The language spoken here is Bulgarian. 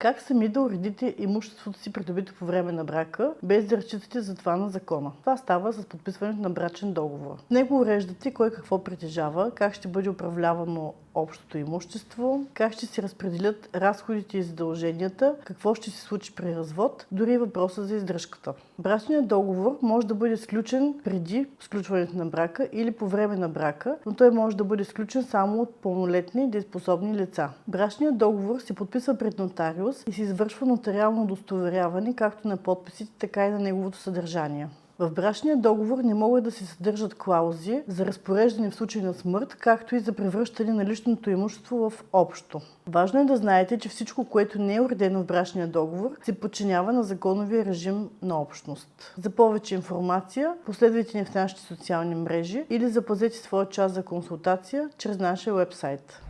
Как сами да уредите имуществото си, придобито по време на брака, без да разчитате за това на закона? Това става с подписването на брачен договор. В него уреждате кой какво притежава, как ще бъде управлявано общото имущество, как ще се разпределят разходите и задълженията, какво ще се случи при развод, дори въпроса за издръжката. Брачният договор може да бъде сключен преди сключването на брака или по време на брака, но той може да бъде сключен само от пълнолетни дееспособни лица. Брачният договор се подписва пред нотариус и се извършва нотариално удостоверяване както на подписите, така и на неговото съдържание. В брачния договор не могат да се съдържат клаузи за разпореждане в случай на смърт, както и за превръщане на личното имущество в общо. Важно е да знаете, че всичко, което не е уредено в брачния договор, се подчинява на законовия режим на общност. За повече информация последвайте ни в нашите социални мрежи или запазете своя час за консултация чрез нашия уебсайт.